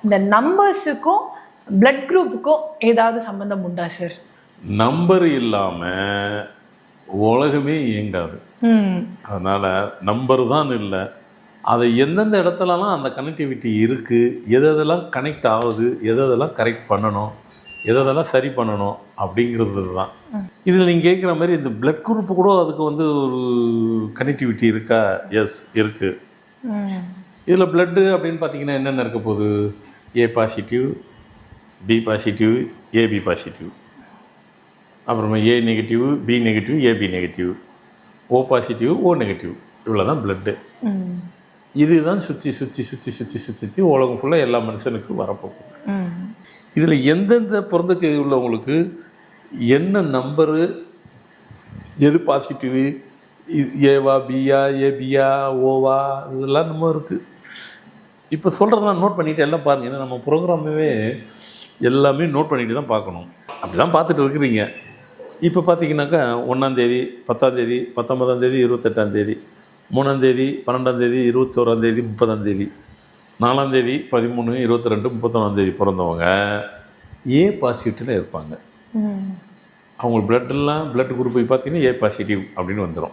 இந்த நம்பர்ஸுக்கும் பிளட் குரூப்புக்கும் ஏதாவது சம்பந்தம் உண்டா சார்? நம்பர் இல்லாமல் உலகமே இயங்காது. அதனால் நம்பர் தான் இல்லை, அதை எந்தெந்த இடத்துலலாம் அந்த கனெக்டிவிட்டி இருக்குது, எதெல்லாம் கனெக்ட் ஆகுது, எதெல்லாம் கரெக்ட் பண்ணணும், எதெல்லாம் சரி பண்ணணும் அப்படிங்கிறது தான். இதில் நீங்கள் கேட்குற மாதிரி இந்த பிளட் குரூப்பு கூட அதுக்கு வந்து ஒரு கனெக்டிவிட்டி இருக்கா? எஸ் இருக்குது. இதில் பிளட்டு அப்படின்னு பார்த்தீங்கன்னா என்னென்ன இருக்க போகுது? A positive, B positive, AB positive, அப்புறமா A negative, B negative, AB negative, O positive, O negative, இவ்வளோ தான் பிளட்டு. இதுதான் சுற்றி சுற்றி சுற்றி சுற்றி சுற்றி சுற்றி உலகம் ஃபுல்லாக எல்லா மனுஷனுக்கும் வரப்போகும். இதில் எந்தெந்த பிறந்த தேதி உள்ளவங்களுக்கு என்ன நம்பரு, எது பாசிட்டிவ், ஏவா பியா, ஏபியா, ஓவா, இதெல்லாம் நம்ம இருக்குது. இப்போ சொல்கிறதெல்லாம் நோட் பண்ணிவிட்டு எல்லாம் பாருங்கள். ஏன்னா நம்ம ப்ரோக்ராமே எல்லாமே நோட் பண்ணிட்டு தான் பார்க்கணும். அப்படி தான் பார்த்துட்டு இருக்கிறீங்க. இப்போ பார்த்தீங்கன்னாக்கா 1ஆந்தேதி, 10ஆந்தேதி, 19ஆந்தேதி, 28ஆந்தேதி, 3ஆந்தேதி, 12ஆந்தேதி, 21ஆந்தேதி, 30ஆந்தேதி, 4ஆந்தேதி, 13, 22, 31ஆந்தேதி பிறந்தவங்க ஏ பாசிட்டிவில் இருப்பாங்க. அவங்க பிளட்டெல்லாம் பிளட் குரூப் போய் பார்த்தீங்கன்னா ஏ பாசிட்டிவ் அப்படின்னு வந்துடும்.